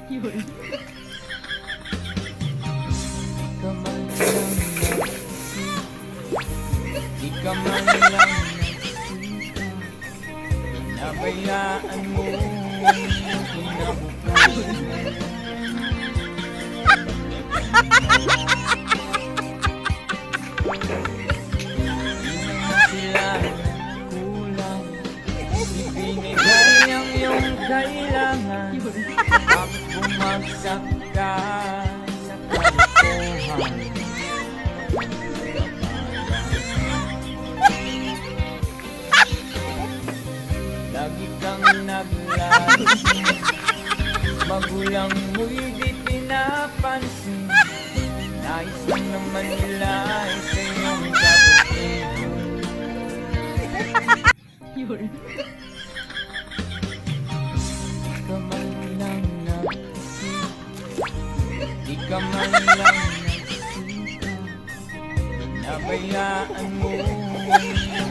Yun. Ka man lang di ka man lang nagsika, nabayaan mo ang iyong kinabukasan. Sila kulang, ibinigay ang iyong kailangan. Bakit bumagsak ka sa kalokohan? Lagi kang naglalasi, magulang mo'y di pinapansin. Nais lang naman nila ay sa iyong kabutihan. Yun. Ka man lang nag-isip, di ka man lang nagsika, nabayaan mo ang iyong